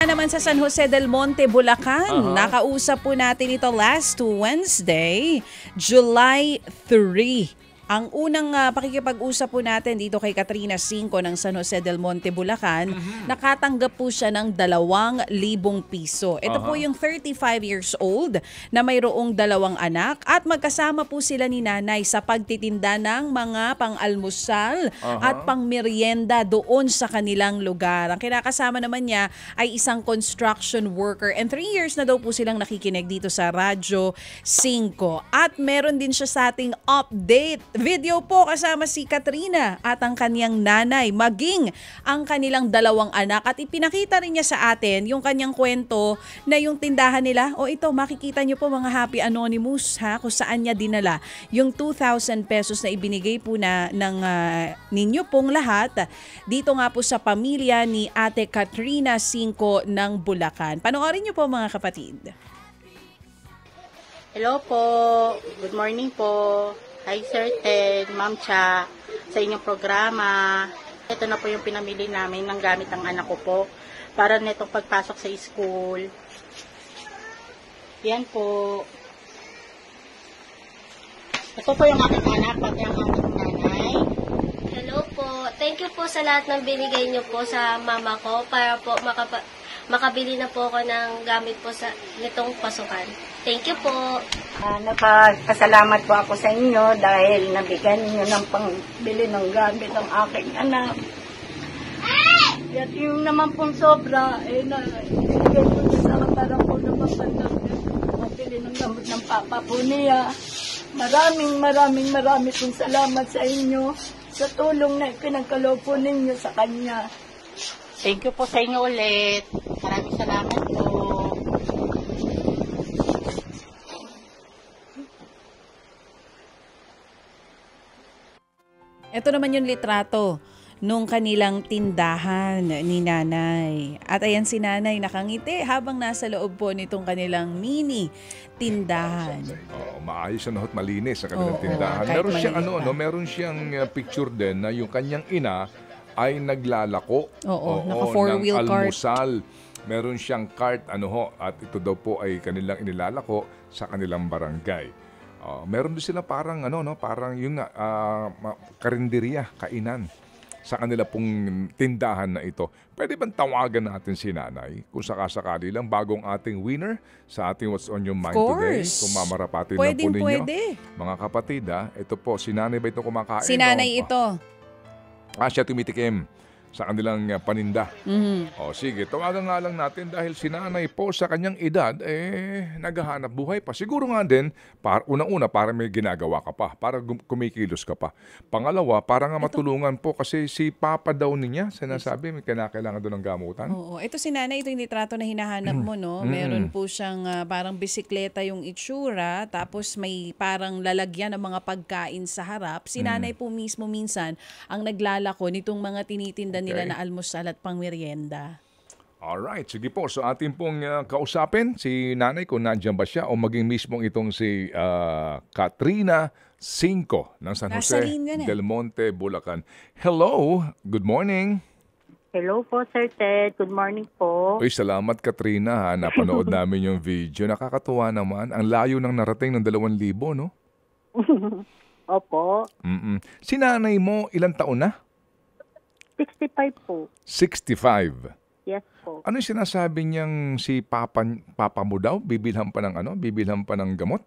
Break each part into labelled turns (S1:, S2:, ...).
S1: naman sa San Jose del Monte, Bulacan. Nakausap po natin ito last Wednesday, July 3. Ang unang pakikipag-usap po natin dito kay Katrina Cinco ng San Jose del Monte, Bulacan, nakatanggap po siya ng 2,000 piso. Ito po yung 35 years old na mayroong 2 anak at magkasama po sila ni nanay sa pagtitinda ng mga pang-almusal at pang-merienda doon sa kanilang lugar. Ang kinakasama naman niya ay isang construction worker and 3 years na daw po silang nakikinig dito sa Radyo 5. At meron din siya sa ating update video po kasama si Katrina at ang kanyang nanay, maging ang kanilang 2 anak. At ipinakita rin niya sa atin yung kanyang kwento na yung tindahan nila. O ito, makikita niyo po mga Happy Anonymous kung saan niya dinala yung 2,000 pesos na ibinigay po na ng ninyo pong lahat dito nga po sa pamilya ni Ate Katrina Cinco ng Bulacan. Panoorin niyo po mga kapatid.
S2: Hello po, good morning po. Hi Sir Ted, Ma'am Cha, sa inyong programa. Ito na po yung pinamili namin ng gamit ng anak ko po para netong pagpasok sa school. Yan po. Ito po yung aking anak, pati ang aking nanay.
S3: Hello po. Thank you po sa lahat ng binigay niyo po sa mama ko para po makabili na po ako ng gamit po sa nitong pasukan. Thank you po.
S4: Nagpasalamat po ako sa inyo dahil nabigyan niyo ng pangbili ng gamit ng aking anak. At yung naman pong sobra, nabigay po niya sa akin para po na mapili ng gamit ng papa po niya. Maraming pong salamat sa inyo sa tulong na ipinagkaloob po ninyo sa kanya.
S2: Thank you po sa inyo ulit. Maraming salamat po.
S1: Ito naman yung litrato nung kanilang tindahan ni nanay. At ayan si nanay nakangiti habang nasa loob po nitong kanilang mini tindahan.
S5: Maayos na at malinis sa kanilang tindahan. Meron siyang meron siyang picture din na yung kanyang ina ay naglalako.
S1: Naka 4-wheel cart.
S5: Almusal. Meron siyang cart at ito daw po ay kanilang inilalako sa kanilang barangay. Meron din sila parang parang yung karinderya, kainan sa kanila pong tindahan na ito. Pwede bang tawagan natin si nanay kung sakasakali lang bagong ating winner sa ating What's on Your Mind today? Kung mamarapatin lang po ninyo. Mga kapatid, ito po, si nanay ba ito kumakain?
S1: Si nanay ito.
S5: Siya tumitikim sa kanilang paninda. Sige, tawagan nga lang natin dahil si nanay po sa kanyang edad, naghahanap buhay pa. Siguro nga din, unang-una, para may ginagawa ka pa, para kumikilos ka pa. Pangalawa, para nga matulungan po kasi si papa daw niya, sinasabi, may kailangan doon ng gamutan.
S1: Ito si nanay, ito yung litrato na hinahanap mo, no? Meron po siyang parang bisikleta yung itsura, tapos may parang lalagyan ng mga pagkain sa harap. Si nanay po mismo minsan ang naglalako nitong mga tinitinda nila na almusal at pangmerienda.
S5: Alright, sige po. So atin pong kausapin si nanay kung nandiyan ba siya o maging mismong itong si Katrina Cinco ng San Jose del Monte, Bulacan. Hello, good morning.
S2: Hello po Sir Ted, good morning po.
S5: Uy, salamat Katrina napanood namin yung video. Nakakatuwa naman. Ang layo ng narating ng 2,000, no?
S2: Opo.
S5: Si nanay mo, ilang taon na?
S2: 65 po.
S5: 65?
S2: Yes po.
S5: Ano yung sinasabi niyang si papa mo daw? Bibilhan pa ng gamot?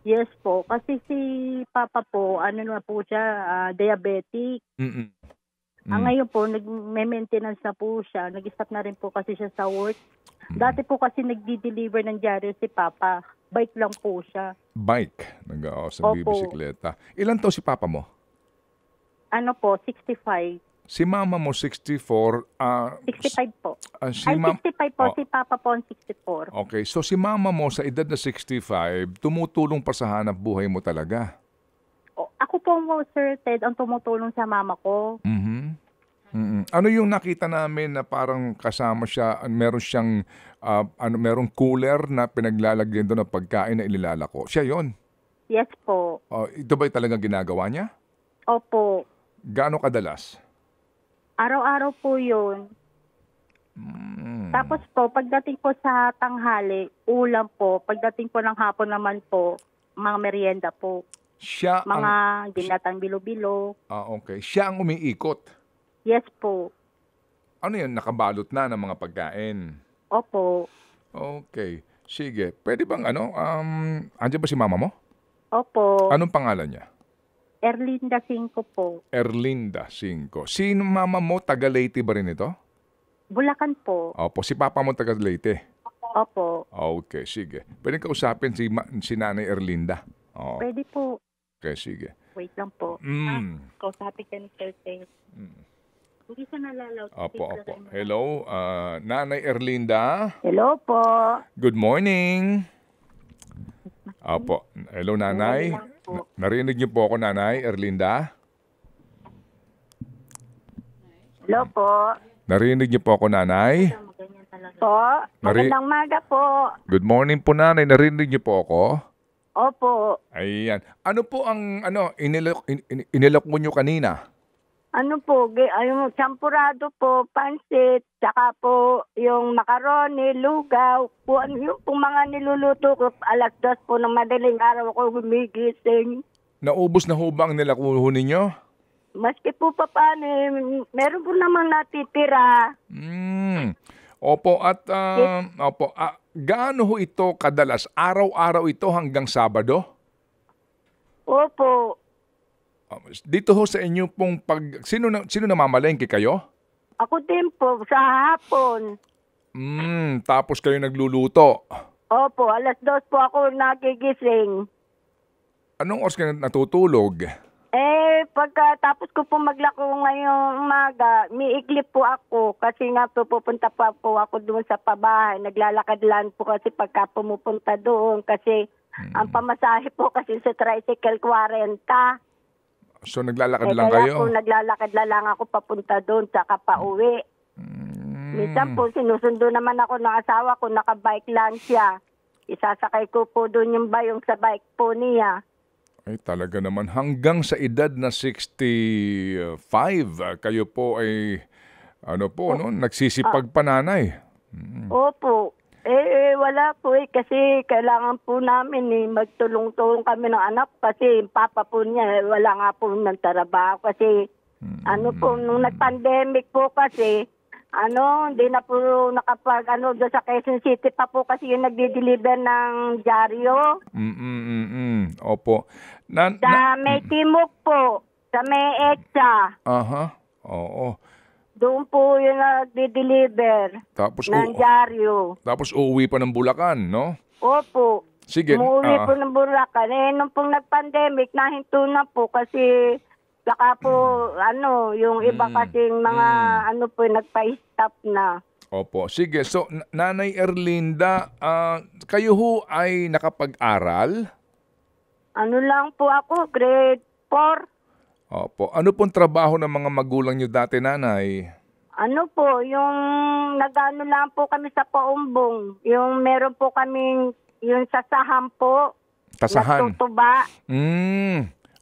S2: Yes po. Kasi si papa po, na po siya, diabetic. Ngayon po, nag-maintenance na po siya. Nag-stop na rin po kasi siya sa work. Dati po kasi nagdi-deliver ng dyaryo si papa. Bike lang po siya.
S5: Bike? Sa bisikleta. Ilan to si papa mo?
S2: 65.
S5: Si mama mo 64.
S2: 65 po. 65 po. Si papa po 64.
S5: Okay. So si mama mo sa edad na 65, tumutulong pa sa hanap buhay mo talaga?
S2: Ako po Sir Ted, ang tumutulong sa mama ko.
S5: Ano yung nakita namin na parang kasama siya, meron siyang, merong cooler na pinaglalagyan doon ng pagkain na ililalako? Siya yon?
S2: Yes po.
S5: Ito ba'y talagang ginagawa niya?
S2: Opo.
S5: Gaano kadalas?
S2: Araw-araw po yun. Tapos po, pagdating po sa tanghali, ulam po. Pagdating po ng hapon naman po, mga merienda po.
S5: Siya
S2: Mga
S5: ang...
S2: ginatang bilo-bilo.
S5: Okay. Siya ang umiikot.
S2: Yes po.
S5: Ano yun? Nakabalot na ng mga pagkain.
S2: Opo.
S5: Okay. Sige. Pwede bang andyan ba si mama mo?
S2: Opo.
S5: Anong pangalan niya?
S2: Erlinda 5 po.
S5: Erlinda 5. Sino mama mo? Taga Leyte ba rin ito?
S2: Bulacan po.
S5: Opo. Si papa mo taga Leyte.
S2: Opo.
S5: Okay. Sige. Pwede kausapin si Nanay Erlinda. Oh.
S2: Pwede po.
S5: Okay. Sige.
S2: Wait lang po. Kausapin ka ni Sir Ted. Hindi siya nalalaw.
S5: Opo. Hello, Nanay Erlinda.
S2: Hello po.
S5: Good morning. Opo. Hello, Nanay. Narinig niyo po ako, Nanay Erlinda?
S2: Hello po.
S5: Narinig niyo po ako, Nanay?
S2: Po. Magandang maga po.
S5: Good morning po, Nanay. Narinig niyo po ako?
S2: Opo.
S5: Ayan. Ano po ang inilok mo niyo kanina?
S2: Ano po, yung champurado po, pansit, tsaka po yung macaroni, lugaw, po, yung mga niluluto ko, alas 2 po ng madaling araw ako gumigising.
S5: Naubos na ho ba ang nilakuho ninyo?
S2: Maski po pa paano, meron po namang natitira.
S5: Opo, at gaano ho ito kadalas? Araw-araw ito hanggang Sabado?
S2: Opo.
S5: Dito ho sa inyo pong sino namamalengke kayo?
S2: Ako din po, sa hapon.
S5: Tapos kayo nagluluto.
S2: Opo, alas 2 po ako nagigising.
S5: Anong oras kayo natutulog?
S2: Pagkatapos ko po maglako ngayong umaga, miiglip po ako kasi nga po pupunta pa po ako doon sa pabahay. Naglalakad lang po kasi pagka pumupunta doon kasi ang pamasahe po kasi sa tricycle 40.
S5: So naglalakad lang
S2: kaya
S5: kayo?
S2: Po naglalakad lang ako papunta doon saka pauwi. Minsan po sinusundo naman ako ng asawa ko, nakabike lang siya. Isasakay ko po doon yung bayong sa bike po niya.
S5: Ay talaga naman, hanggang sa edad na 65, kayo po ay nagsisipag pananay.
S2: Opo. Wala po kasi kailangan po namin magtulong-tulong kami ng anak kasi papa po niya wala nga po ng trabaho kasi nung nag-pandemic po kasi hindi na po doon sa Quezon City pa po kasi yung nagdi-deliver ng dyaryo.
S5: Opo.
S2: Sa may Timok po, sa may EDSA.
S5: Oo.
S2: Doon po yung nagdi-deliver ng dyaryo.
S5: Tapos uuwi pa ng Bulacan, no?
S2: Opo.
S5: Sige.
S2: Umuwi po ng Bulacan. Nung pong nag-pandemic, nahinto na po kasi saka po, yung iba kasing mga, nagpa-stop na.
S5: Opo. Sige. So, Nanay Erlinda, kayo ho ay nakapag-aral?
S2: Ano lang po ako, grade 4.
S5: Opo. Ano pong trabaho ng mga magulang nyo dati, Nanay?
S2: Ano po, yung nagano lang po kami sa paumbong. Yung meron po kaming, yung sasahan po.
S5: Tasahan?
S2: Nagtutuba.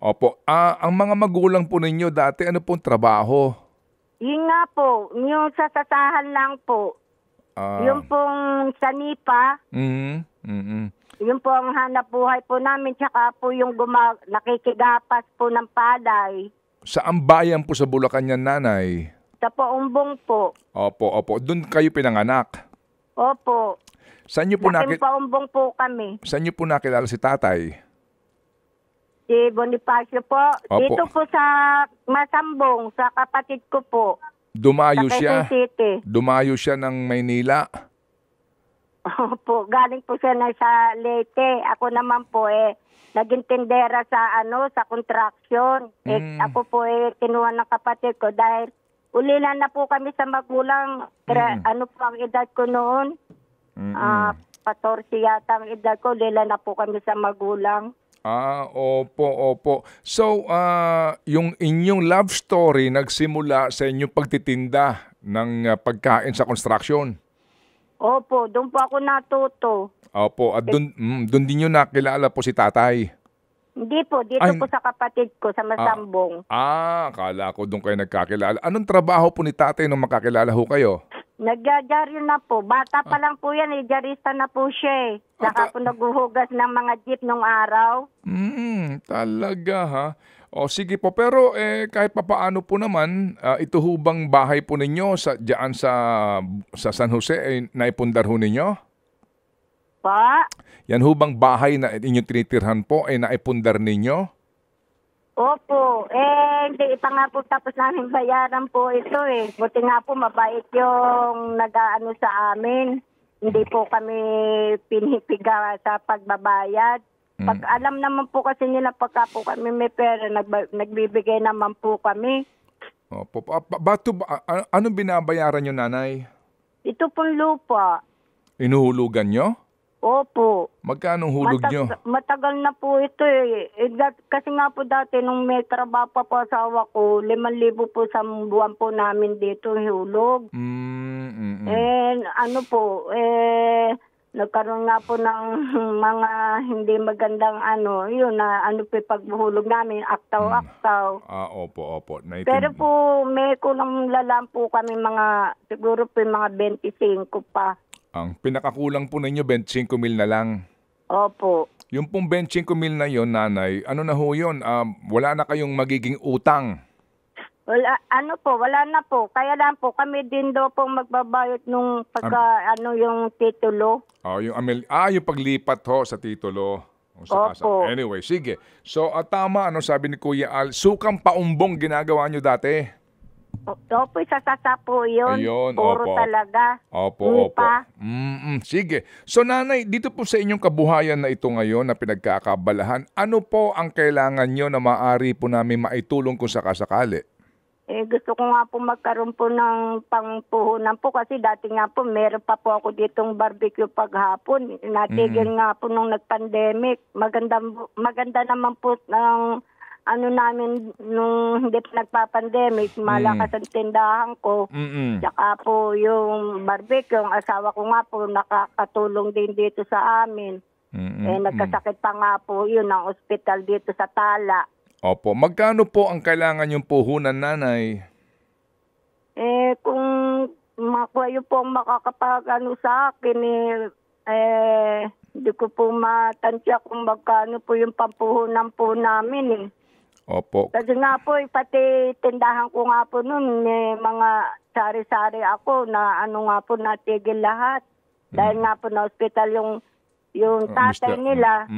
S5: Opo. Ang mga magulang po ninyo dati, ano pong trabaho?
S2: Yun nga po, yung sasasahan lang po. Yung pong sanipa. Yun po ang hanap buhay po namin. Tsaka po yung nakikigapas po ng palay.
S5: Saan bayan po sa Bulacan yan, Nanay?
S2: Sa paumbong po.
S5: Opo. Doon kayo pinanganak?
S2: Opo.
S5: Saan niyo po
S2: paumbong po kami.
S5: Saan niyo po nakilala si tatay?
S2: Si Bonifacio po.
S5: Opo.
S2: Dito po sa Masambong, sa kapatid ko po.
S5: Dumayo
S2: sa
S5: siya?
S2: Quezon City.
S5: Dumayo siya ng Maynila?
S2: Opo, galing po siya sa Leyte. Ako naman po naging tindera sa sa construction. Ako po kinuha ng kapatid ko dahil ulilan na po kami sa magulang. Ano po ang edad ko noon? 14 yata ang edad ko. Ulilan na po kami sa magulang.
S5: Opo. So, yung inyong love story nagsimula sa inyong pagtitinda ng pagkain sa construction?
S2: Opo, doon po ako natuto.
S5: Opo, at doon din nyo nakilala po si tatay?
S2: Hindi po, dito po sa kapatid ko, sa Masambong.
S5: Akala ko doon kayo nagkakilala. Anong trabaho po ni tatay nung makakilala ho kayo?
S2: Nagyajaryo na po. Bata pa lang po yan, jarista na po siya eh. Saka po naghuhugas ng mga jeep nung araw.
S5: Talaga ha. O sige po, pero kahit papaano po naman, ito hubang bahay po ninyo diyan sa San Jose, naipundar ho ninyo?
S2: Pa?
S5: Yan hubang bahay na inyong tinitirhan po, naipundar ninyo?
S2: Opo. Hindi pa nga po tapos namin bayaran po ito eh. Buti nga po mabait yung nag-aano sa amin. Hindi po kami pinipiga sa pagbabayad. Pag alam naman po kasi nila pagka po kami may pera, nagbibigay naman po kami.
S5: Opo. Anong binabayaran nyo, nanay?
S2: Ito pong lupa.
S5: Inuhulugan nyo?
S2: Opo.
S5: Magkano hulog nyo?
S2: Matagal na po ito eh. Kasi nga po dati nung may trabaho pa po asawa ko, 5,000 po sa buwan po namin dito hulog. Nagkaroon nga po ng mga hindi magandang yun na pagbuhulog namin, aktaw-aktaw.
S5: Opo.
S2: Pero po may kulang lalang po kami siguro po mga 25 pa.
S5: Ang pinakakulang po ninyo, 25,000 na lang.
S2: Opo.
S5: Yung pong 25,000 na yon, nanay, ano na ho yun? Wala na kayong magiging utang?
S2: Wala na po. Kaya lang po, kami din daw po magbabayot nung yung titulo.
S5: Yung paglipat ho sa titulo.
S2: Opo.
S5: Anyway, sige. So, tama, sabi ni Kuya Al, sukang paumbong ginagawa nyo dati?
S2: Opo, isasasa po yun.
S5: Ayun,
S2: puro
S5: opo.
S2: talaga.
S5: Opo. Sige. So, nanay, dito po sa inyong kabuhayan na ito ngayon na pinagkakabalahan, ano po ang kailangan nyo na maaari po namin maitulong kung sakasakali?
S2: Gusto ko nga po magkaroon po ng pangpuhunan po kasi dati nga po meron pa po ako ditong barbecue paghapon. Natigil nga po nung nag-pandemic. Maganda naman po ng namin nung hindi pa nagpa-pandemic, malakas ang tindahan ko. Tsaka po yung barbecue, yung asawa ko nga po nakakatulong din dito sa amin. Nagkasakit pa nga po yun ang ospital dito sa Tala.
S5: Opo. Magkano po ang kailangan yung puhunan, nanay?
S2: Kung kayo po makakapag-ano sa akin, hindi ko po matansya kung magkano po yung pampuhunan po namin
S5: Opo.
S2: Kasi nga po, pati tindahan ko nga po noon, may mga sari-sari ako na nga po natigil lahat. Dahil nga po na ospital yung tatay nila.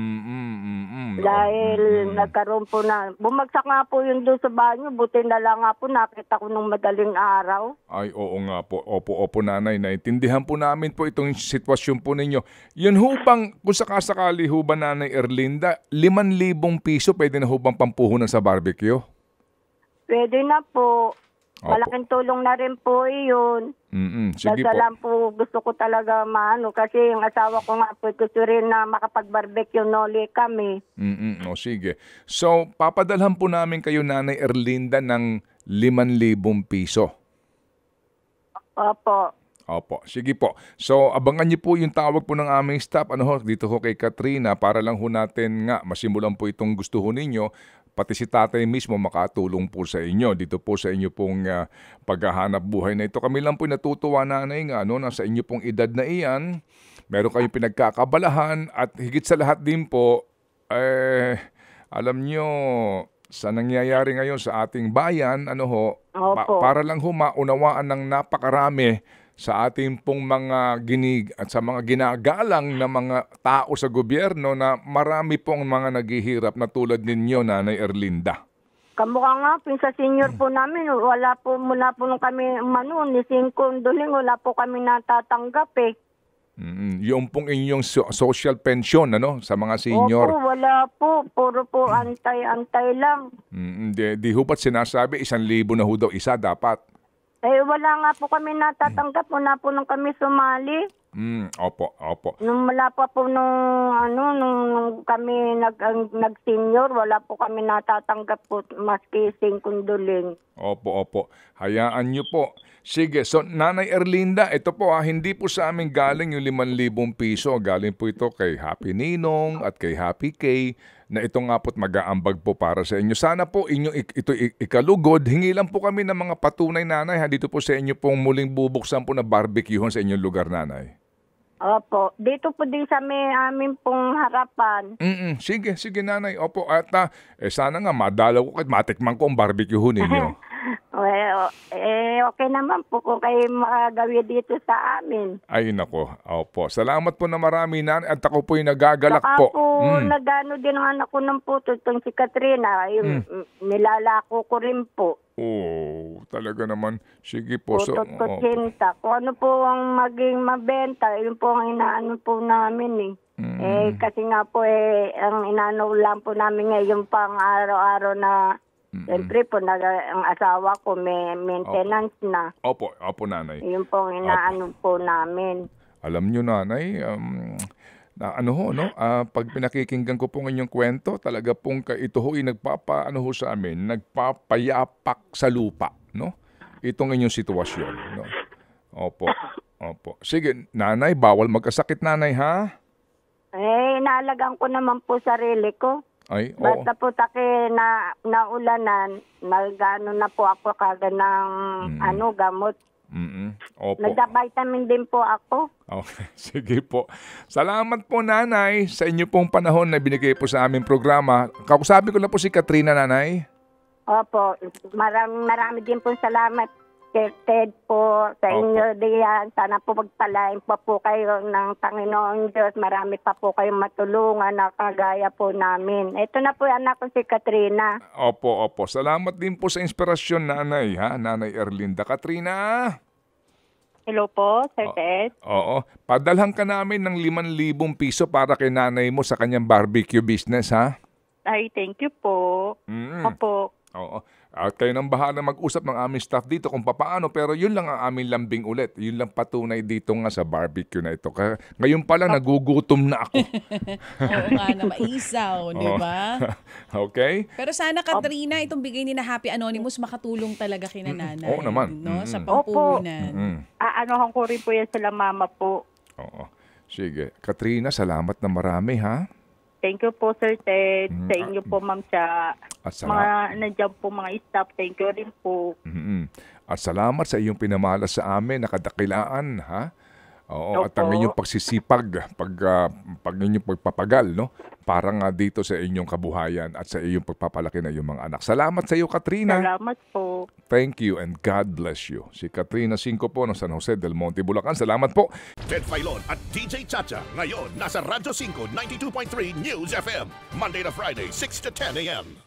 S2: Dahil nagkaroon po bumagsak nga po yung doon sa banyo, buti na lang nga po nakita ko nung madaling araw.
S5: Ay, oo nga po. Opo, nanay. Naintindihan po namin po itong sitwasyon po ninyo. Yun hubang, kung sakasakali hubang, Nanay Erlinda, 5,000 piso pwede na hubang pampuhunan sa barbecue?
S2: Pwede na po. Malaking tulong na rin po yun.
S5: Sige po.
S2: Lang po gusto ko talaga kasi yung asawa ko nga po gusto rin na makapag-barbecue noli kami.
S5: Sige. So, papadalhan po namin kayo, Nanay Erlinda, ng 5,000 piso. Opo. Sige po. So, abangan niyo po yung tawag po ng aming staff dito kay Katrina para lang natin masimulan po itong gusto ninyo. Pati si tatay mismo makatulong po sa inyo dito po sa inyo pong paghahanap buhay na ito. Kami lang po natutuwa, nanay, nasa inyo pong edad na iyan. Meron kayong pinagkakabalahan at higit sa lahat din po, alam nyo, sa nangyayari ngayon sa ating bayan, para lang maunawaan ng napakarami sa ating pong mga at sa mga ginagalang na mga tao sa gobyerno na marami pong mga naghihirap na tulad ninyo, Nanay Erlinda.
S2: Kamukha nga po sa senior po namin, mula po nung kami ni 5 duling, wala po kami natatanggap
S5: Yung pong inyong social pension sa mga senior.
S2: Opo, wala po. Puro po antay-antay lang.
S5: Di ho ba't sinasabi 1,000 na ho daw isa dapat?
S2: Wala nga po kami natatanggap. Wala po nung kami sumali.
S5: Opo.
S2: Nung wala pa po nung kami nag-senior, wala po kami natatanggap po maski 5 duling.
S5: Opo. Hayaan nyo po. Sige, so Nanay Erlinda, ito po hindi po sa amin galing yung 5,000 piso. Galing po ito kay Happy Ninong at kay Happy K. na ito nga po't mag-aambag po para sa inyo. Sana po ito ikalugod. Hingi lang po kami ng mga patunay, nanay, ha, dito po sa inyo pong muling bubuksan po na barbecue sa inyong lugar, nanay.
S4: Opo. Dito po din sa amin pong harapan.
S5: Sige, nanay. Opo, at sana nga madalaw ko at matikman ko ang barbecue ninyo.
S4: Well, okay naman po kung kayo makagawin dito sa amin.
S5: Ay, nako. Opo. Salamat po na marami, nanay. At ako po'y nagagalak
S4: Saka
S5: po.
S4: nagano din ang anak ko ng puto, itong si Katrina. Yung, nilalako ko rin po.
S5: Oh, talaga naman. Sige po.
S4: Putot ko sinta. Kung ano po ang maging mabenta, yun po ang inaano po namin eh. Kasi nga po ang inaano lang po namin ngayon pang araw-araw na siyempre po, ang asawa ko may maintenance na.
S5: Opo, nanay.
S4: Yun po ang inaano po namin.
S5: Alam nyo, nanay, na pag pinakikinggan ko pong inyong kwento, talaga pong ito ho'y sa amin, nagpapayapak sa lupa, no? Itong inyong sitwasyon, no? Opo. Sige, nanay, bawal magkasakit, nanay, ha?
S4: Inaalagaan ko naman po sarili ko.
S5: Ay, oo.
S4: Basta po na naulanan, nagano na po ako kagad ng gamot.
S5: Opo.
S4: Nagda-vitamin din po ako.
S5: Okay, sige po. Salamat po, nanay, sa inyo pong panahon na binigay po sa aming programa. Kausapin ko lang po si Katrina, nanay.
S4: Opo, marami din po salamat kay Ted po sa inyo diyan. Sana po magpalain pa po kayo ng Panginoon Diyos. Marami pa po kayong matulungan na kagaya po namin. Ito na po yung anak ko si Katrina.
S5: Opo. Salamat din po sa inspirasyon, nanay, ha? Nanay Erlinda. Katrina?
S2: Hello po, Sir Ted.
S5: Oo. Padalhan ka namin ng 5,000 piso para kay nanay mo sa kanyang barbecue business, ha?
S2: Ay, thank you po. Opo.
S5: Oo. At kayo nang bahala mag-usap ng aming staff dito kung paano, pero yun lang ang aming lambing ulit. Yun lang patunay dito nga sa barbecue na ito. Kaya ngayon pala nagugutom na ako.
S1: Oo nga na, maisaw, di ba?
S5: Okay?
S1: Pero sana, Katrina, itong bigay ni na Happy Anonymous makatulong talaga kina nanay.
S5: Oo naman.
S1: No? Sa pampunan.
S2: Aanohan ko rin po yan sila mama po.
S5: Oo. Sige. Katrina, salamat na marami, ha?
S2: Thank you po, Sir Ted. Sa inyo po, Ma'am Cha. Mga nandiyan po mga staff, thank you rin po.
S5: At salamat sa iyong pinamala sa amin, nakadakilaan, ha? Oo, at ang inyong pagsisipag, pag inyong pagpapagal, no? Para nga dito sa inyong kabuhayan at sa iyong pagpapalaki na iyong mga anak. Salamat sa iyo, Katrina.
S2: Salamat po.
S5: Thank you and God bless you. Si Katrina Cinco po ng San Jose del Monte, Bulacan. Salamat po.
S6: Ted Filon at DJ Chacha. Ngayon, nasa Radyo 5, 92.3 News FM. Monday to Friday, 6 to 10 a.m.